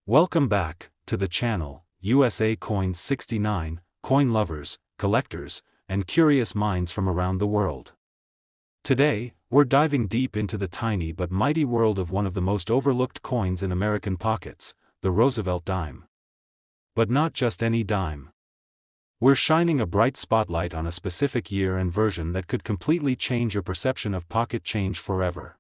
Welcome back to the channel, USA Coins 69, coin lovers, collectors, and curious minds from around the world. Today, we're diving deep into the tiny but mighty world of one of the most overlooked coins in American pockets, the Roosevelt dime. But not just any dime. We're shining a bright spotlight on a specific year and version that could completely change your perception of pocket change forever.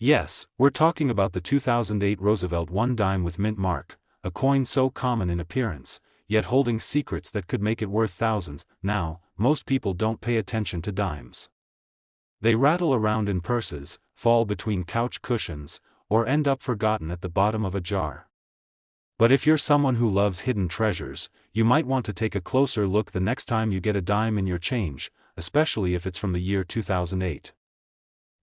Yes, we're talking about the 2008 Roosevelt 1 dime with mint mark, a coin so common in appearance, yet holding secrets that could make it worth thousands. Now, most people don't pay attention to dimes. They rattle around in purses, fall between couch cushions, or end up forgotten at the bottom of a jar. But if you're someone who loves hidden treasures, you might want to take a closer look the next time you get a dime in your change, especially if it's from the year 2008.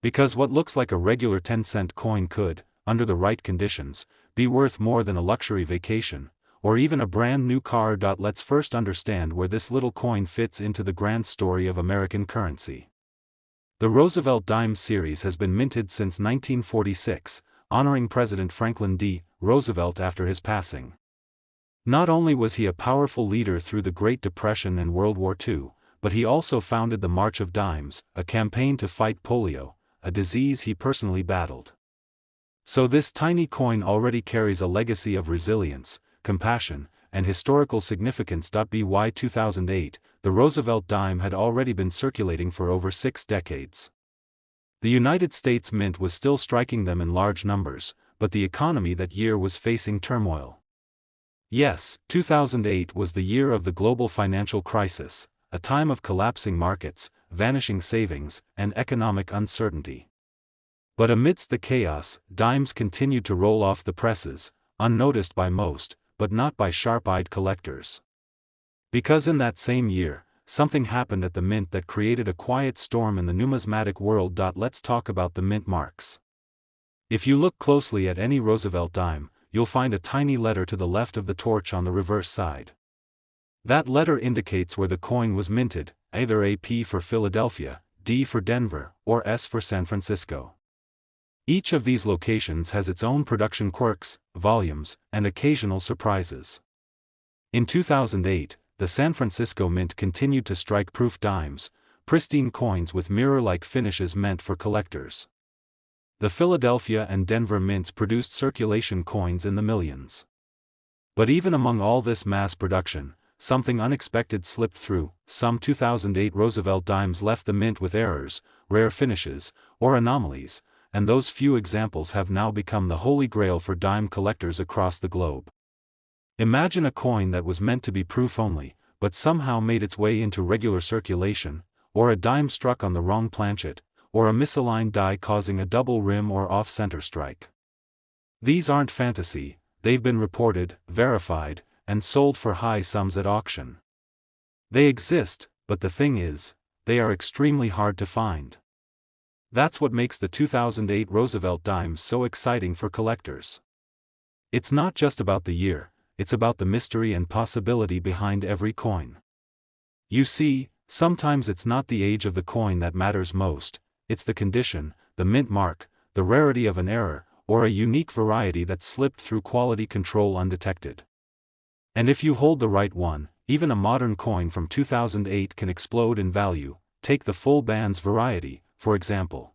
Because what looks like a regular 10-cent coin could, under the right conditions, be worth more than a luxury vacation, or even a brand new car. Let's first understand where this little coin fits into the grand story of American currency. The Roosevelt dime series has been minted since 1946, honoring President Franklin D. Roosevelt after his passing. Not only was he a powerful leader through the Great Depression and World War II, but he also founded the March of Dimes, a campaign to fight polio, a disease he personally battled. So this tiny coin already carries a legacy of resilience, compassion, and historical significance. By 2008, the Roosevelt dime had already been circulating for over 6 decades. The United States Mint was still striking them in large numbers, but the economy that year was facing turmoil. Yes, 2008 was the year of the global financial crisis, a time of collapsing markets, vanishing savings, and economic uncertainty. But amidst the chaos, dimes continued to roll off the presses, unnoticed by most, but not by sharp-eyed collectors. Because in that same year, something happened at the mint that created a quiet storm in the numismatic world. Let's talk about the mint marks. If you look closely at any Roosevelt dime, you'll find a tiny letter to the left of the torch on the reverse side. That letter indicates where the coin was minted, either a P for Philadelphia, D for Denver, or S for San Francisco. Each of these locations has its own production quirks, volumes, and occasional surprises. In 2008, the San Francisco Mint continued to strike proof dimes, pristine coins with mirror-like finishes meant for collectors. The Philadelphia and Denver mints produced circulation coins in the millions. But even among all this mass production, something unexpected slipped through. Some 2008 Roosevelt dimes left the mint with errors, rare finishes, or anomalies, and those few examples have now become the holy grail for dime collectors across the globe. Imagine a coin that was meant to be proof only, but somehow made its way into regular circulation, or a dime struck on the wrong planchet, or a misaligned die causing a double rim or off-center strike. These aren't fantasy, they've been reported, verified, and sold for high sums at auction. They exist, but the thing is, they are extremely hard to find. That's what makes the 2008 Roosevelt dime so exciting for collectors. It's not just about the year, it's about the mystery and possibility behind every coin. You see, sometimes it's not the age of the coin that matters most, it's the condition, the mint mark, the rarity of an error, or a unique variety that slipped through quality control undetected. And if you hold the right one, even a modern coin from 2008 can explode in value. Take the full bands variety, for example.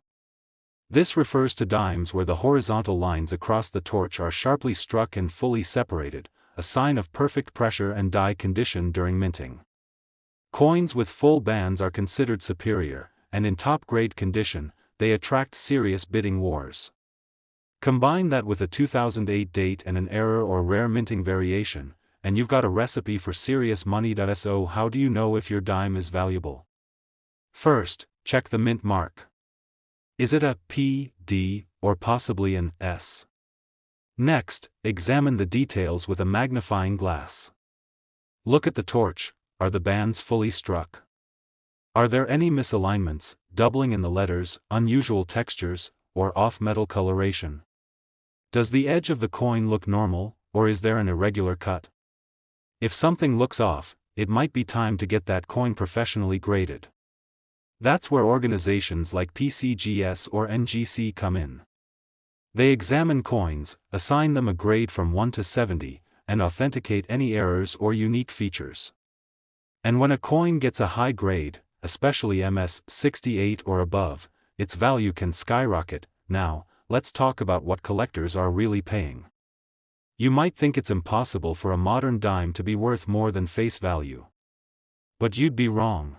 This refers to dimes where the horizontal lines across the torch are sharply struck and fully separated, a sign of perfect pressure and die condition during minting. Coins with full bands are considered superior, and in top-grade condition, they attract serious bidding wars. Combine that with a 2008 date and an error or rare minting variation, and you've got a recipe for serious money. So how do you know if your dime is valuable? First, check the mint mark. Is it a P, D, or possibly an S? Next, examine the details with a magnifying glass. Look at the torch, are the bands fully struck? Are there any misalignments, doubling in the letters, unusual textures, or off-metal coloration? Does the edge of the coin look normal, or is there an irregular cut? If something looks off, it might be time to get that coin professionally graded. That's where organizations like PCGS or NGC come in. They examine coins, assign them a grade from 1 to 70, and authenticate any errors or unique features. And when a coin gets a high grade, especially MS-68 or above, its value can skyrocket. Now, let's talk about what collectors are really paying. You might think it's impossible for a modern dime to be worth more than face value. But you'd be wrong.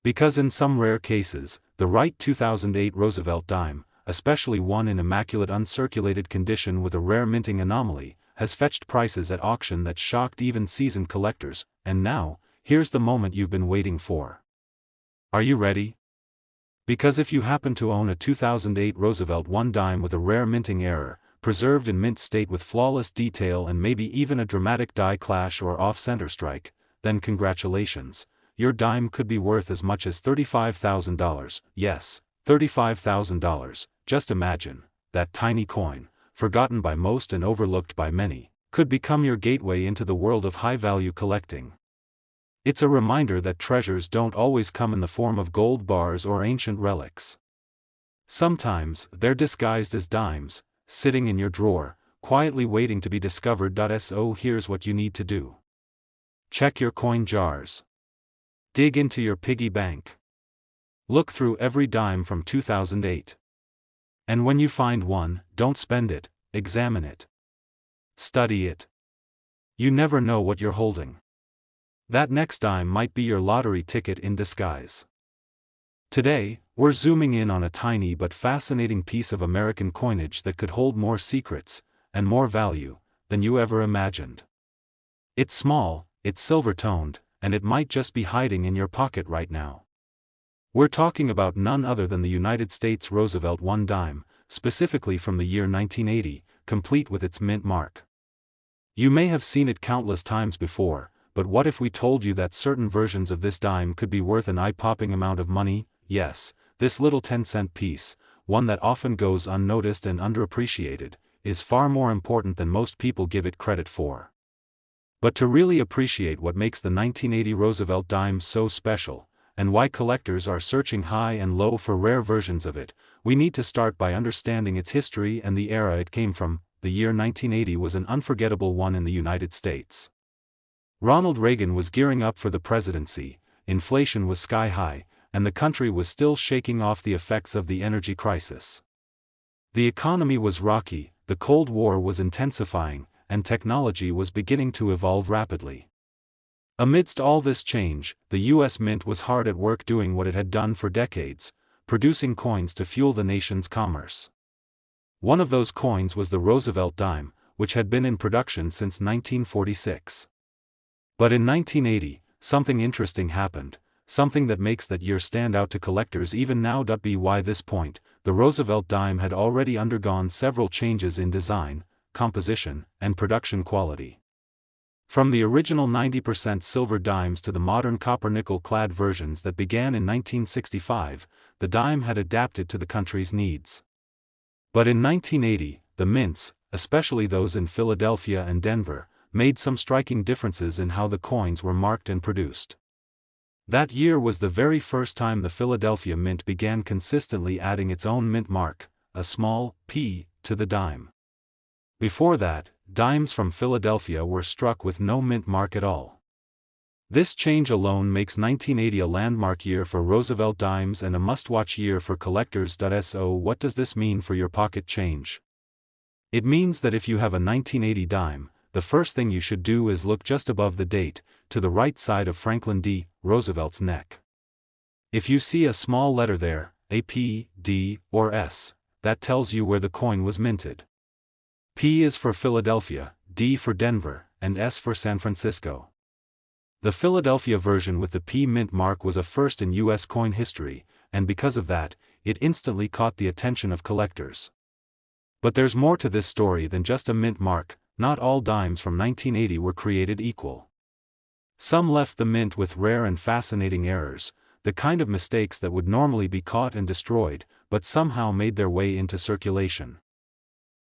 Because in some rare cases, the right 2008 Roosevelt dime, especially one in immaculate uncirculated condition with a rare minting anomaly, has fetched prices at auction that shocked even seasoned collectors. And now, here's the moment you've been waiting for. Are you ready? Because if you happen to own a 2008 Roosevelt 1 dime with a rare minting error, preserved in mint state with flawless detail and maybe even a dramatic die clash or off-center strike, then congratulations, your dime could be worth as much as $35,000, yes, $35,000, just imagine, that tiny coin, forgotten by most and overlooked by many, could become your gateway into the world of high-value collecting. It's a reminder that treasures don't always come in the form of gold bars or ancient relics. Sometimes, they're disguised as dimes, sitting in your drawer, quietly waiting to be discovered. So here's what you need to do. Check your coin jars. Dig into your piggy bank. Look through every dime from 2008. And when you find one, don't spend it, examine it. Study it. You never know what you're holding. That next dime might be your lottery ticket in disguise. Today, we're zooming in on a tiny but fascinating piece of American coinage that could hold more secrets, and more value, than you ever imagined. It's small, it's silver-toned, and it might just be hiding in your pocket right now. We're talking about none other than the United States Roosevelt 1 dime, specifically from the year 1980, complete with its mint mark. You may have seen it countless times before, but what if we told you that certain versions of this dime could be worth an eye-popping amount of money? Yes, this little 10-cent piece, one that often goes unnoticed and underappreciated, is far more important than most people give it credit for. But to really appreciate what makes the 1980 Roosevelt dime so special, and why collectors are searching high and low for rare versions of it, we need to start by understanding its history and the era it came from. The year 1980 was an unforgettable one in the United States. Ronald Reagan was gearing up for the presidency, inflation was sky-high, and the country was still shaking off the effects of the energy crisis. The economy was rocky, the Cold War was intensifying, and technology was beginning to evolve rapidly. Amidst all this change, the U.S. Mint was hard at work doing what it had done for decades, producing coins to fuel the nation's commerce. One of those coins was the Roosevelt dime, which had been in production since 1946. But in 1980, something interesting happened, something that makes that year stand out to collectors even now. By this point, the Roosevelt dime had already undergone several changes in design, composition, and production quality. From the original 90% silver dimes to the modern copper-nickel clad versions that began in 1965, the dime had adapted to the country's needs. But in 1980, the mints, especially those in Philadelphia and Denver, made some striking differences in how the coins were marked and produced. That year was the very first time the Philadelphia Mint began consistently adding its own mint mark, a small P, to the dime. Before that, dimes from Philadelphia were struck with no mint mark at all. This change alone makes 1980 a landmark year for Roosevelt dimes and a must-watch year for collectors. So what does this mean for your pocket change? It means that if you have a 1980 dime, the first thing you should do is look just above the date, to the right side of Franklin D. Roosevelt's neck. If you see a small letter there, a P, D, or S, that tells you where the coin was minted. P is for Philadelphia, D for Denver, and S for San Francisco. The Philadelphia version with the P mint mark was a first in U.S. coin history, and because of that, it instantly caught the attention of collectors. But there's more to this story than just a mint mark. Not all dimes from 1980 were created equal. Some left the mint with rare and fascinating errors, the kind of mistakes that would normally be caught and destroyed, but somehow made their way into circulation.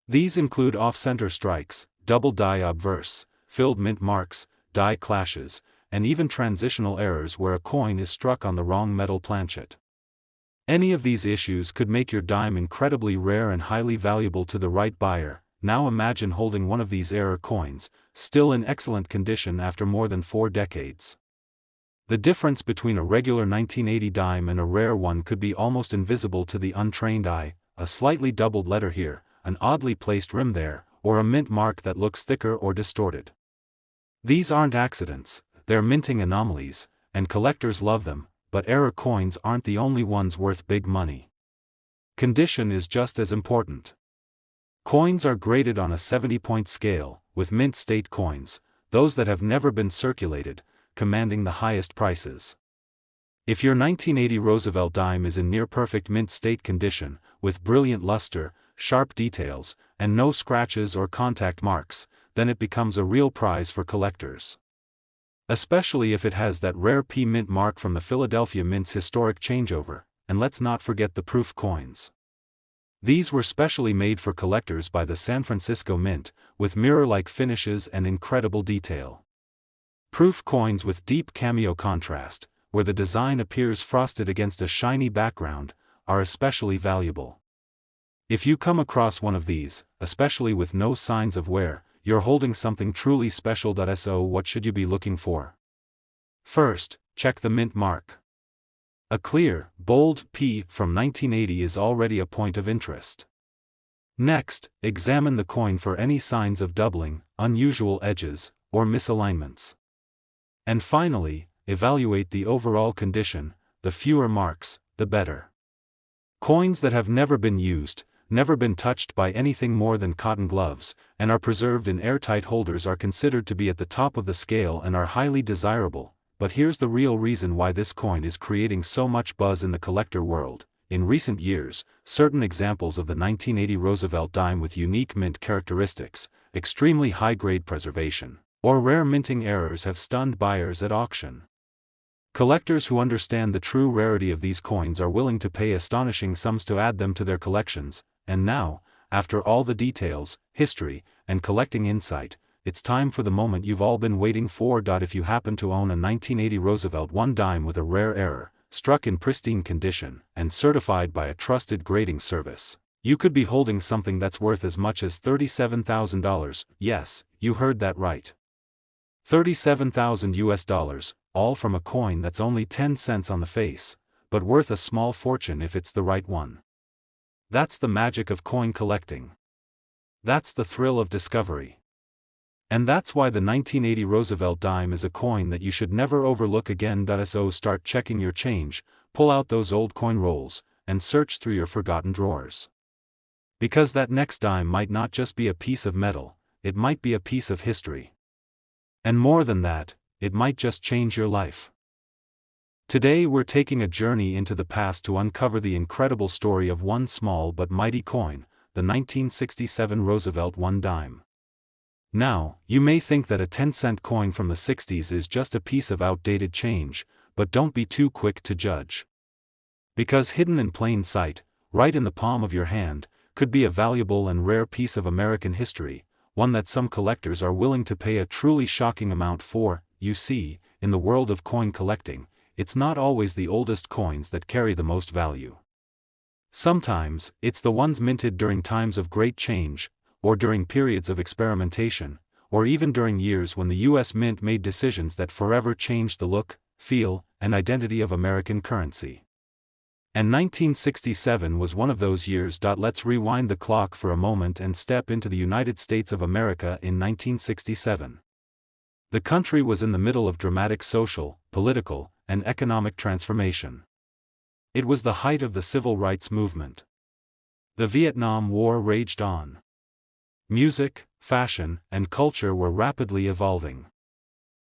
These include off-center strikes, double die obverse, filled mint marks, die clashes, and even transitional errors where a coin is struck on the wrong metal planchet. Any of these issues could make your dime incredibly rare and highly valuable to the right buyer. Now imagine holding one of these error coins, still in excellent condition after more than 4 decades. The difference between a regular 1980 dime and a rare one could be almost invisible to the untrained eye: a slightly doubled letter here, an oddly placed rim there, or a mint mark that looks thicker or distorted. These aren't accidents, they're minting anomalies, and collectors love them, but error coins aren't the only ones worth big money. Condition is just as important. Coins are graded on a 70-point scale, with mint state coins, those that have never been circulated, commanding the highest prices. If your 1980 Roosevelt dime is in near-perfect mint state condition, with brilliant luster, sharp details, and no scratches or contact marks, then it becomes a real prize for collectors. Especially if it has that rare P mint mark from the Philadelphia Mint's historic changeover, and let's not forget the proof coins. These were specially made for collectors by the San Francisco Mint, with mirror-like finishes and incredible detail. Proof coins with deep cameo contrast, where the design appears frosted against a shiny background, are especially valuable. If you come across one of these, especially with no signs of wear, you're holding something truly special. So what should you be looking for? First, check the mint mark. A clear, bold P from 1980 is already a point of interest. Next, examine the coin for any signs of doubling, unusual edges, or misalignments. And finally, evaluate the overall condition. The fewer marks, the better. Coins that have never been used, never been touched by anything more than cotton gloves, and are preserved in airtight holders are considered to be at the top of the scale and are highly desirable. But here's the real reason why this coin is creating so much buzz in the collector world. In recent years, certain examples of the 1980 Roosevelt dime with unique mint characteristics, extremely high-grade preservation, or rare minting errors have stunned buyers at auction. Collectors who understand the true rarity of these coins are willing to pay astonishing sums to add them to their collections. And now, after all the details, history, and collecting insight, it's time for the moment you've all been waiting for. If you happen to own a 1980 Roosevelt one dime with a rare error, struck in pristine condition, and certified by a trusted grading service, you could be holding something that's worth as much as $37,000. Yes, you heard that right. $37,000 US, all from a coin that's only 10 cents on the face, but worth a small fortune if it's the right one. That's the magic of coin collecting. That's the thrill of discovery. And that's why the 1980 Roosevelt dime is a coin that you should never overlook again. So start checking your change, pull out those old coin rolls, and search through your forgotten drawers. Because that next dime might not just be a piece of metal, it might be a piece of history. And more than that, it might just change your life. Today we're taking a journey into the past to uncover the incredible story of one small but mighty coin, the 1967 Roosevelt one dime. Now, you may think that a 10-cent coin from the 60s is just a piece of outdated change, but don't be too quick to judge. Because hidden in plain sight, right in the palm of your hand, could be a valuable and rare piece of American history, one that some collectors are willing to pay a truly shocking amount for. You see, in the world of coin collecting, it's not always the oldest coins that carry the most value. Sometimes, it's the ones minted during times of great change, or during periods of experimentation, or even during years when the U.S. Mint made decisions that forever changed the look, feel, and identity of American currency. And 1967 was one of those years. Let's rewind the clock for a moment and step into the United States of America in 1967. The country was in the middle of dramatic social, political, and economic transformation. It was the height of the civil rights movement. The Vietnam War raged on. Music, fashion, and culture were rapidly evolving.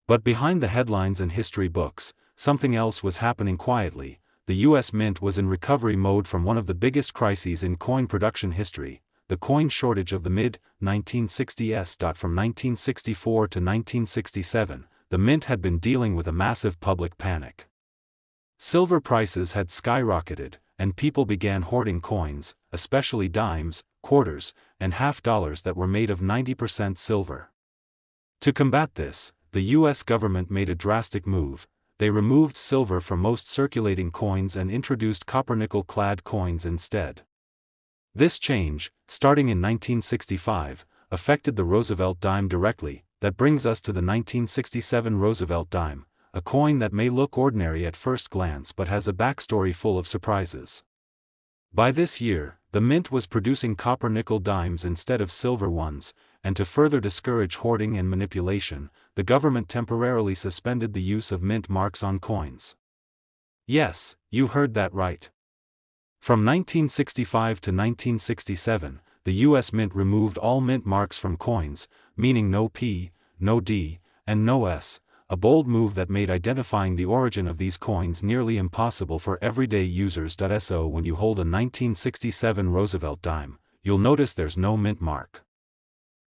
But behind the headlines and history books, something else was happening quietly. The U.S. Mint was in recovery mode from one of the biggest crises in coin production history, the coin shortage of the mid-1960s. From 1964 to 1967, the Mint had been dealing with a massive public panic. Silver prices had skyrocketed, and people began hoarding coins, especially dimes, quarters, and half-dollars that were made of 90% silver. To combat this, the U.S. government made a drastic move. they removed silver from most circulating coins and introduced copper-nickel-clad coins instead. This change, starting in 1965, affected the Roosevelt dime directly. That brings us to the 1967 Roosevelt dime, a coin that may look ordinary at first glance but has a backstory full of surprises. By this year, the mint was producing copper-nickel dimes instead of silver ones, and to further discourage hoarding and manipulation, the government temporarily suspended the use of mint marks on coins. Yes, you heard that right. From 1965 to 1967, the U.S. Mint removed all mint marks from coins, meaning no P, no D, and no S, a bold move that made identifying the origin of these coins nearly impossible for everyday users. So when you hold a 1967 Roosevelt dime, you'll notice there's no mint mark.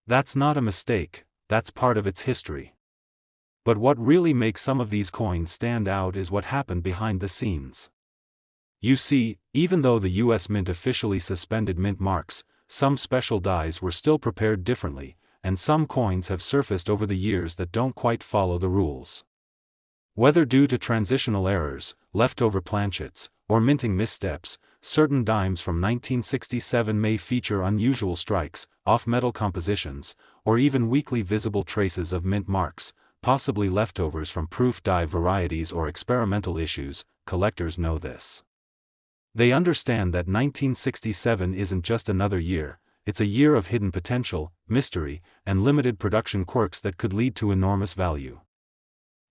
That's not a mistake, that's part of its history. But what really makes some of these coins stand out is what happened behind the scenes. You see, even though the U.S. Mint officially suspended mint marks, some special dies were still prepared differently, and some coins have surfaced over the years that don't quite follow the rules. Whether due to transitional errors, leftover planchets, or minting missteps, certain dimes from 1967 may feature unusual strikes, off-metal compositions, or even weakly visible traces of mint marks, possibly leftovers from proof die varieties or experimental issues. Collectors know this. They understand that 1967 isn't just another year, it's a year of hidden potential, mystery, and limited production quirks that could lead to enormous value.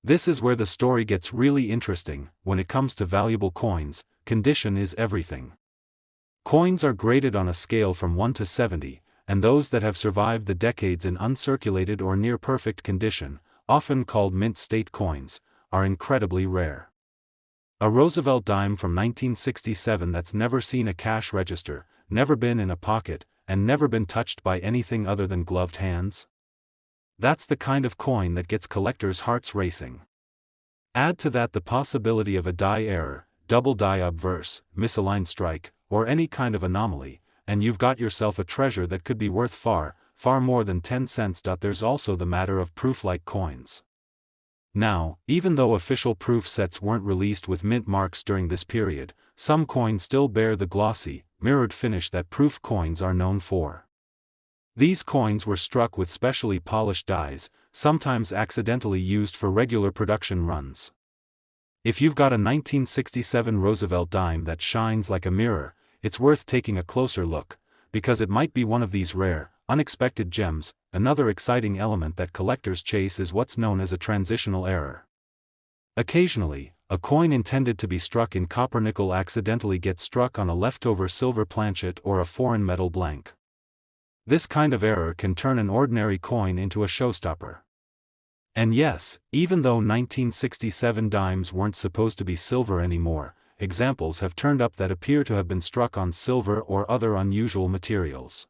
This is where the story gets really interesting. When it comes to valuable coins, condition is everything. Coins are graded on a scale from 1 to 70, and those that have survived the decades in uncirculated or near-perfect condition, often called mint state coins, are incredibly rare. A Roosevelt dime from 1967 that's never seen a cash register, never been in a pocket, and never been touched by anything other than gloved hands? That's the kind of coin that gets collectors' hearts racing. Add to that the possibility of a die error, double die obverse, misaligned strike, or any kind of anomaly, and you've got yourself a treasure that could be worth far, far more than 10 cents. There's also the matter of proof-like coins. Now, even though official proof sets weren't released with mint marks during this period, some coins still bear the glossy, mirrored finish that proof coins are known for. These coins were struck with specially polished dies, sometimes accidentally used for regular production runs. If you've got a 1967 Roosevelt dime that shines like a mirror, it's worth taking a closer look, because it might be one of these rare, unexpected gems. Another exciting element that collectors chase is what's known as a transitional error. Occasionally, a coin intended to be struck in copper-nickel accidentally gets struck on a leftover silver planchet or a foreign metal blank. This kind of error can turn an ordinary coin into a showstopper. And yes, even though 1967 dimes weren't supposed to be silver anymore, examples have turned up that appear to have been struck on silver or other unusual materials.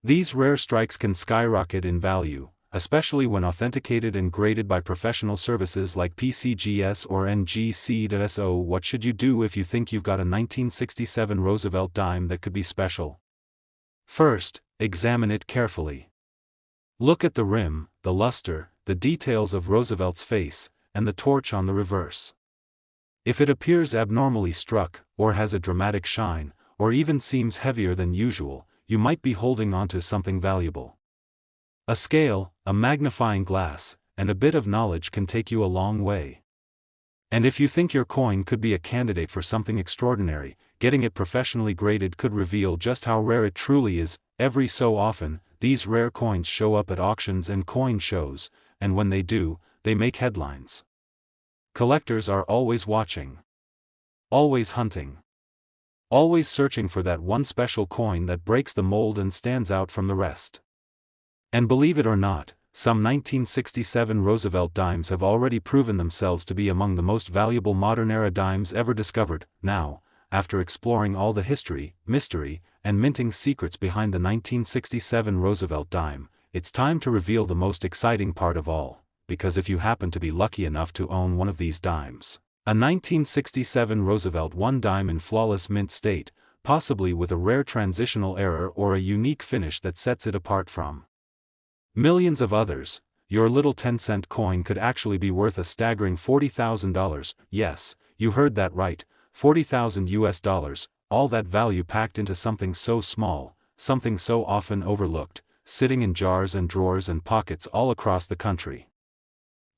These rare strikes can skyrocket in value, especially when authenticated and graded by professional services like PCGS or NGC. So what should you do if you think you've got a 1967 Roosevelt dime that could be special? First, examine it carefully. Look at the rim, the luster, the details of Roosevelt's face, and the torch on the reverse. If it appears abnormally struck, or has a dramatic shine, or even seems heavier than usual, you might be holding onto something valuable. A scale, a magnifying glass, and a bit of knowledge can take you a long way. And if you think your coin could be a candidate for something extraordinary, getting it professionally graded could reveal just how rare it truly is. Every so often, these rare coins show up at auctions and coin shows, and when they do, they make headlines. Collectors are always watching. Always hunting. Always searching for that one special coin that breaks the mold and stands out from the rest. And believe it or not, some 1967 Roosevelt dimes have already proven themselves to be among the most valuable modern-era dimes ever discovered. Now, after exploring all the history, mystery, and minting secrets behind the 1967 Roosevelt dime, it's time to reveal the most exciting part of all, because if you happen to be lucky enough to own one of these dimes, a 1967 Roosevelt one dime in flawless mint state, possibly with a rare transitional error or a unique finish that sets it apart from millions of others, your little 10-cent coin could actually be worth a staggering $40,000. Yes, you heard that right, 40,000 US dollars, all that value packed into something so small, something so often overlooked, sitting in jars and drawers and pockets all across the country.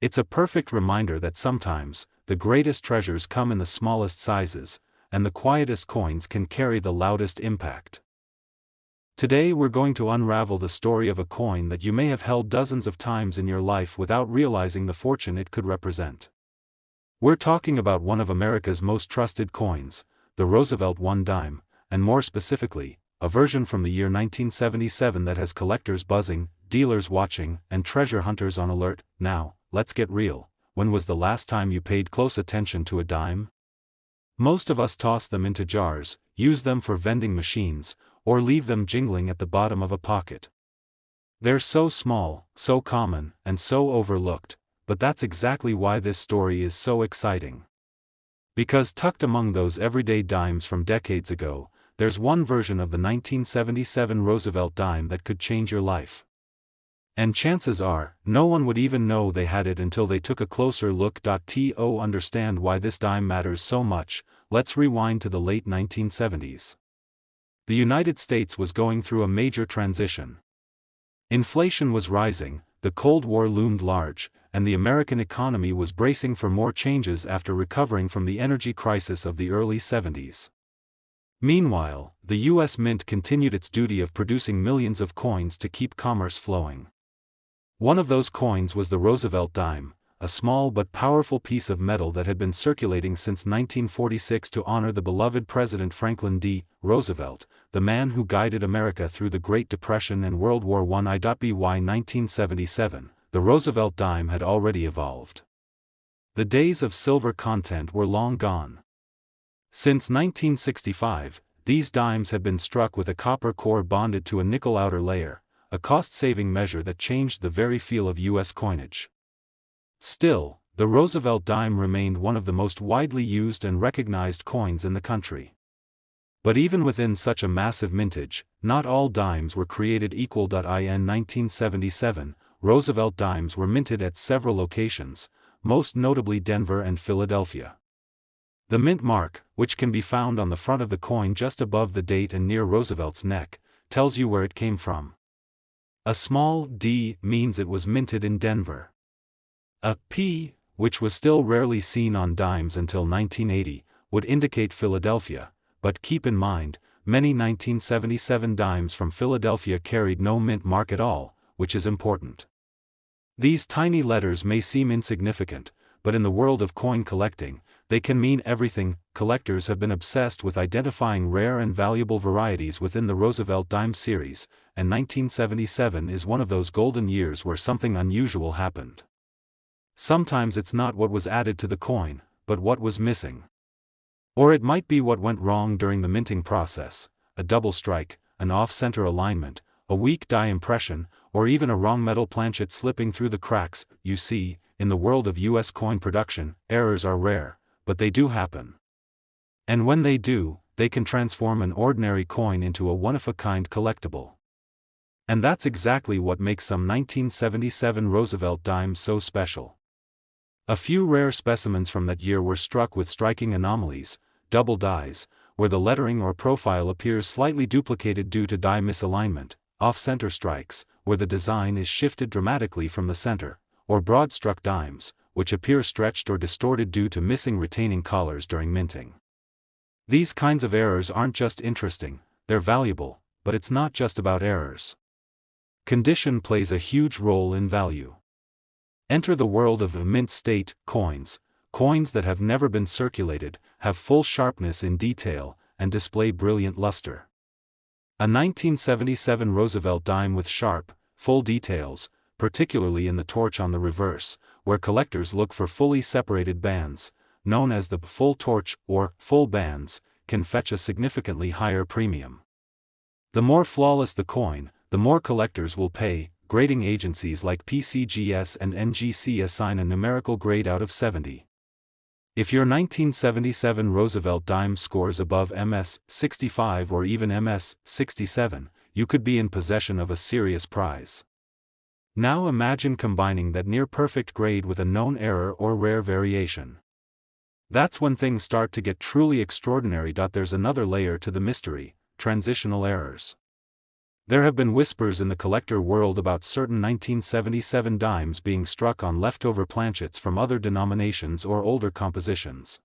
It's a perfect reminder that sometimes, the greatest treasures come in the smallest sizes, and the quietest coins can carry the loudest impact. Today we're going to unravel the story of a coin that you may have held dozens of times in your life without realizing the fortune it could represent. We're talking about one of America's most trusted coins, the Roosevelt one dime, and more specifically, a version from the year 1977 that has collectors buzzing, dealers watching, and treasure hunters on alert. Now, let's get real. When was the last time you paid close attention to a dime? Most of us toss them into jars, use them for vending machines, or leave them jingling at the bottom of a pocket. They're so small, so common, and so overlooked, but that's exactly why this story is so exciting. Because tucked among those everyday dimes from decades ago, there's one version of the 1977 Roosevelt dime that could change your life. And chances are, no one would even know they had it until they took a closer look. To understand why this dime matters so much, let's rewind to the late 1970s. The United States was going through a major transition. Inflation was rising, the Cold War loomed large, and the American economy was bracing for more changes after recovering from the energy crisis of the early 70s. Meanwhile, the U.S. Mint continued its duty of producing millions of coins to keep commerce flowing. One of those coins was the Roosevelt dime, a small but powerful piece of metal that had been circulating since 1946 to honor the beloved President Franklin D. Roosevelt, the man who guided America through the Great Depression and World War I. By 1977, the Roosevelt dime had already evolved. The days of silver content were long gone. Since 1965, these dimes had been struck with a copper core bonded to a nickel outer layer, a cost-saving measure that changed the very feel of U.S. coinage. Still, the Roosevelt dime remained one of the most widely used and recognized coins in the country. But even within such a massive mintage, not all dimes were created equal. In 1977, Roosevelt dimes were minted at several locations, most notably Denver and Philadelphia. The mint mark, which can be found on the front of the coin just above the date and near Roosevelt's neck, tells you where it came from. A small d means it was minted in Denver. A P, which was still rarely seen on dimes until 1980, would indicate Philadelphia, but keep in mind, many 1977 dimes from Philadelphia carried no mint mark at all, which is important. These tiny letters may seem insignificant, but in the world of coin collecting, they can mean everything. Collectors have been obsessed with identifying rare and valuable varieties within the Roosevelt dime series, and 1977 is one of those golden years where something unusual happened. Sometimes it's not what was added to the coin, but what was missing. Or it might be what went wrong during the minting process, a double strike, an off-center alignment, a weak die impression, or even a wrong metal planchet slipping through the cracks. You see, in the world of U.S. coin production, errors are rare, but they do happen. And when they do, they can transform an ordinary coin into a one-of-a-kind collectible. And that's exactly what makes some 1977 Roosevelt dimes so special. A few rare specimens from that year were struck with striking anomalies, double dies, where the lettering or profile appears slightly duplicated due to die misalignment, off-center strikes, where the design is shifted dramatically from the center, or broad-struck dimes, which appear stretched or distorted due to missing retaining collars during minting. These kinds of errors aren't just interesting, they're valuable, but it's not just about errors. Condition plays a huge role in value. Enter the world of mint state coins, coins that have never been circulated, have full sharpness in detail, and display brilliant luster. A 1977 Roosevelt dime with sharp, full details, particularly in the torch on the reverse, where collectors look for fully separated bands, known as the full torch or full bands, can fetch a significantly higher premium. The more flawless the coin, the more collectors will pay. Grading agencies like PCGS and NGC assign a numerical grade out of 70. If your 1977 Roosevelt dime scores above MS 65 or even MS 67, you could be in possession of a serious prize. Now imagine combining that near-perfect grade with a known error or rare variation. That's when things start to get truly extraordinary. There's another layer to the mystery: transitional errors. There have been whispers in the collector world about certain 1977 dimes being struck on leftover planchets from other denominations or older compositions.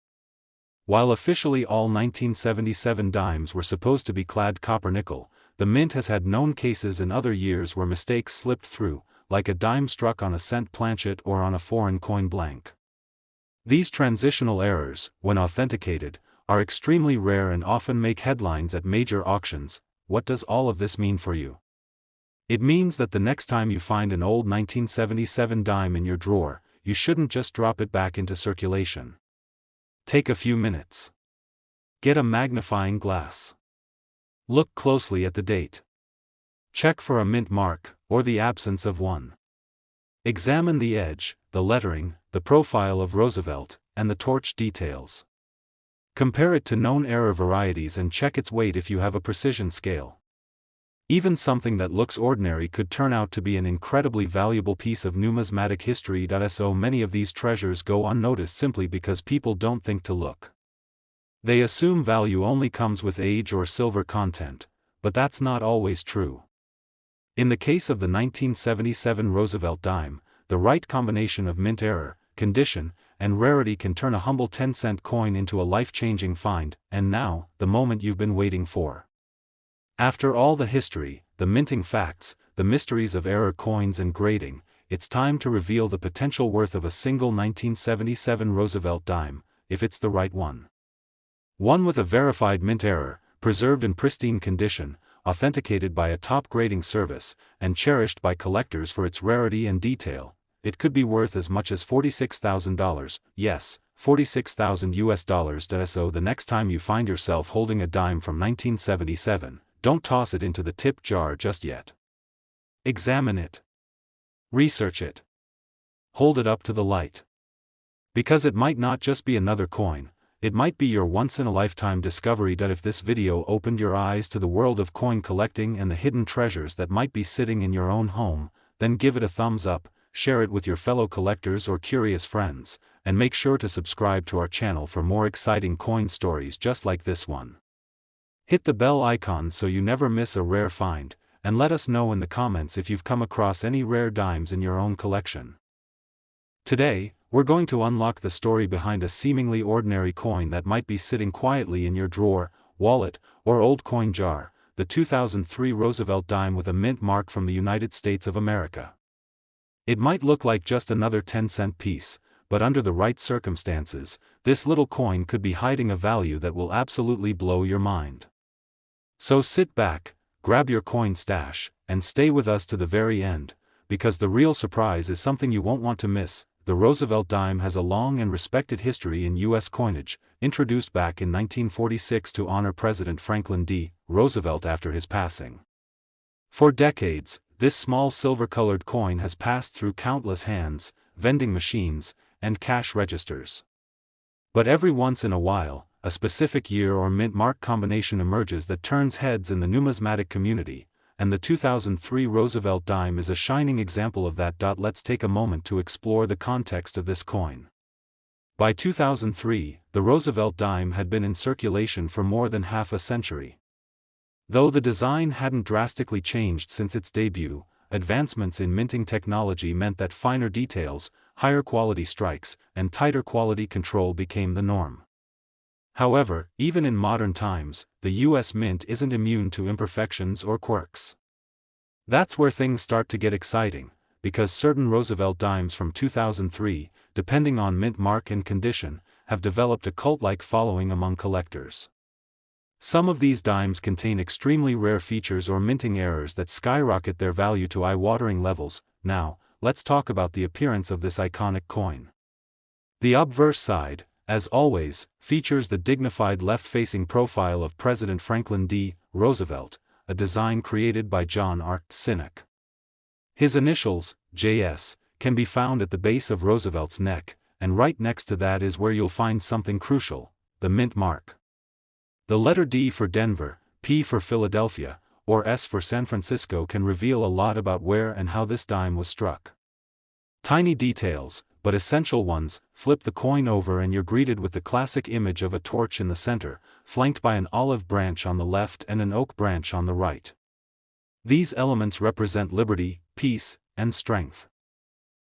While officially all 1977 dimes were supposed to be clad copper-nickel, the mint has had known cases in other years where mistakes slipped through, like a dime struck on a cent planchet or on a foreign coin blank. These transitional errors, when authenticated, are extremely rare and often make headlines at major auctions. What does all of this mean for you? It means that the next time you find an old 1977 dime in your drawer, you shouldn't just drop it back into circulation. Take a few minutes. Get a magnifying glass. Look closely at the date. Check for a mint mark, or the absence of one. Examine the edge, the lettering, the profile of Roosevelt, and the torch details. Compare it to known error varieties and check its weight if you have a precision scale. Even something that looks ordinary could turn out to be an incredibly valuable piece of numismatic history. So many of these treasures go unnoticed simply because people don't think to look. They assume value only comes with age or silver content, but that's not always true. In the case of the 1977 Roosevelt dime, the right combination of mint error, condition, and rarity can turn a humble 10-cent coin into a life-changing find. And now, the moment you've been waiting for. After all the history, the minting facts, the mysteries of error coins and grading, it's time to reveal the potential worth of a single 1977 Roosevelt dime, if it's the right one. One with a verified mint error, preserved in pristine condition, authenticated by a top grading service, and cherished by collectors for its rarity and detail. It could be worth as much as $46,000, yes, $46,000. So the next time you find yourself holding a dime from 1977, don't toss it into the tip jar just yet. Examine it. Research it. Hold it up to the light. Because it might not just be another coin, it might be your once-in-a-lifetime discovery. If this video opened your eyes to the world of coin collecting and the hidden treasures that might be sitting in your own home, then give it a thumbs up, share it with your fellow collectors or curious friends, and make sure to subscribe to our channel for more exciting coin stories just like this one. Hit the bell icon so you never miss a rare find, and let us know in the comments if you've come across any rare dimes in your own collection. Today, we're going to unlock the story behind a seemingly ordinary coin that might be sitting quietly in your drawer, wallet, or old coin jar, the 2003 Roosevelt dime with a mint mark from the United States of America. It might look like just another 10-cent piece, but under the right circumstances, this little coin could be hiding a value that will absolutely blow your mind. So sit back, grab your coin stash, and stay with us to the very end, because the real surprise is something you won't want to miss. The Roosevelt dime has a long and respected history in U.S. coinage, introduced back in 1946 to honor President Franklin D. Roosevelt after his passing. For decades, this small silver-colored coin has passed through countless hands, vending machines, and cash registers. But every once in a while, a specific year or mint mark combination emerges that turns heads in the numismatic community, and the 2003 Roosevelt dime is a shining example of that. Let's take a moment to explore the context of this coin. By 2003, the Roosevelt dime had been in circulation for more than half a century. Though the design hadn't drastically changed since its debut, advancements in minting technology meant that finer details, higher quality strikes, and tighter quality control became the norm. However, even in modern times, the U.S. Mint isn't immune to imperfections or quirks. That's where things start to get exciting, because certain Roosevelt dimes from 2003, depending on mint mark and condition, have developed a cult-like following among collectors. Some of these dimes contain extremely rare features or minting errors that skyrocket their value to eye-watering levels. Now, let's talk about the appearance of this iconic coin. The obverse side, as always, features the dignified left-facing profile of President Franklin D. Roosevelt, a design created by John R. Sinek. His initials, JS, can be found at the base of Roosevelt's neck, and right next to that is where you'll find something crucial: the mint mark. The letter D for Denver, P for Philadelphia, or S for San Francisco, can reveal a lot about where and how this dime was struck. Tiny details, but essential ones. Flip the coin over and you're greeted with the classic image of a torch in the center, flanked by an olive branch on the left and an oak branch on the right. These elements represent liberty, peace, and strength.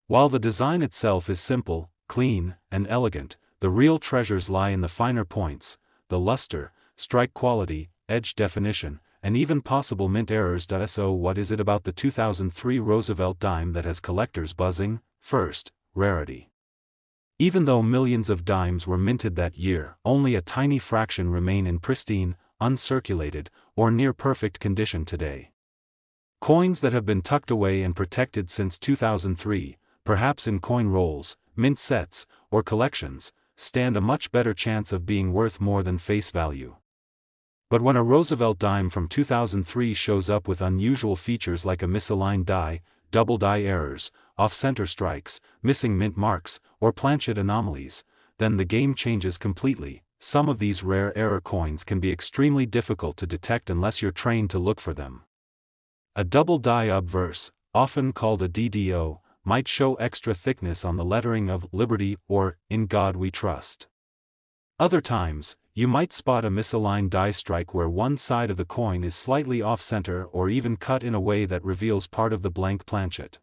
While the design itself is simple, clean, and elegant, the real treasures lie in the finer points, the luster, strike quality, edge definition, and even possible mint errors. So what is it about the 2003 Roosevelt dime that has collectors buzzing? First, rarity. Even though millions of dimes were minted that year, only a tiny fraction remain in pristine, uncirculated, or near-perfect condition today. Coins that have been tucked away and protected since 2003, perhaps in coin rolls, mint sets, or collections, stand a much better chance of being worth more than face value. But when a Roosevelt dime from 2003 shows up with unusual features like a misaligned die, double die errors, off-center strikes, missing mint marks, or planchet anomalies, then the game changes completely. Some of these rare error coins can be extremely difficult to detect unless you're trained to look for them. A double die obverse, often called a DDO, might show extra thickness on the lettering of Liberty or In God We Trust. Other times, you might spot a misaligned die strike where one side of the coin is slightly off-center or even cut in a way that reveals part of the blank planchet.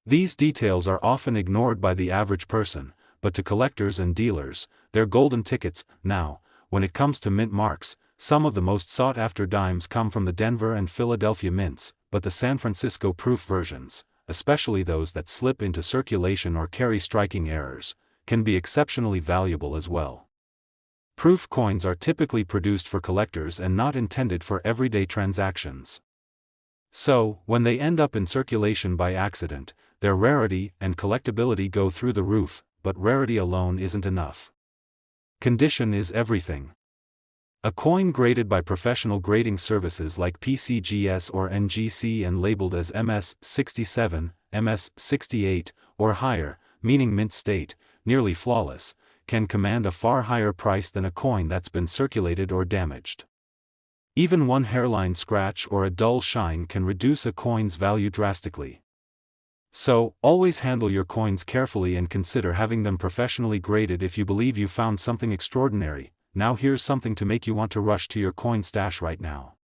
These details are often ignored by the average person, but to collectors and dealers, they're golden tickets. Now, when it comes to mint marks, some of the most sought-after dimes come from the Denver and Philadelphia mints, but the San Francisco proof versions, especially those that slip into circulation or carry striking errors, can be exceptionally valuable as well. Proof coins are typically produced for collectors and not intended for everyday transactions. So, when they end up in circulation by accident, their rarity and collectability go through the roof, but rarity alone isn't enough. Condition is everything. A coin graded by professional grading services like PCGS or NGC and labeled as MS67, MS68, or higher, meaning mint state, nearly flawless, can command a far higher price than a coin that's been circulated or damaged. Even one hairline scratch or a dull shine can reduce a coin's value drastically. So, always handle your coins carefully and consider having them professionally graded if you believe you found something extraordinary. Now here's something to make you want to rush to your coin stash right now.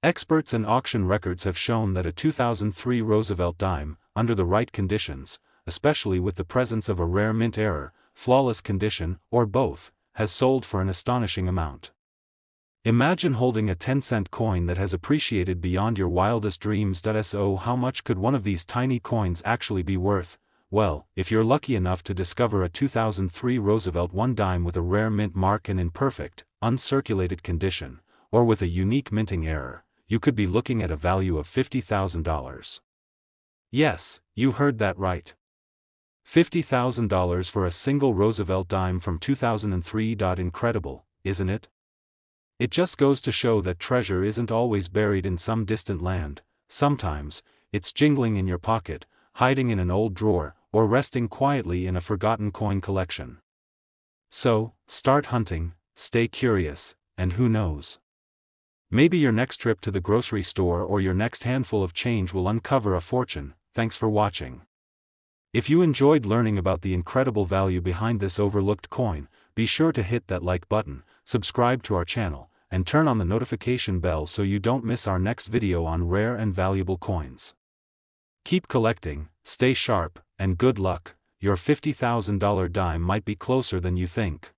Experts and auction records have shown that a 2003 Roosevelt dime, under the right conditions, especially with the presence of a rare mint error, flawless condition, or both, has sold for an astonishing amount. Imagine holding a 10-cent coin that has appreciated beyond your wildest dreams. So how much could one of these tiny coins actually be worth? Well, if you're lucky enough to discover a 2003 Roosevelt dime with a rare mint mark and in perfect, uncirculated condition, or with a unique minting error, you could be looking at a value of $50,000. Yes, you heard that right. $50,000 for a single Roosevelt dime from 2003. Incredible, isn't it? It just goes to show that treasure isn't always buried in some distant land. Sometimes, it's jingling in your pocket, hiding in an old drawer, or resting quietly in a forgotten coin collection. So, start hunting, stay curious, and who knows? Maybe your next trip to the grocery store or your next handful of change will uncover a fortune. Thanks for watching. If you enjoyed learning about the incredible value behind this overlooked coin, be sure to hit that like button, subscribe to our channel, and turn on the notification bell so you don't miss our next video on rare and valuable coins. Keep collecting, stay sharp, and good luck. Your $50,000 dime might be closer than you think.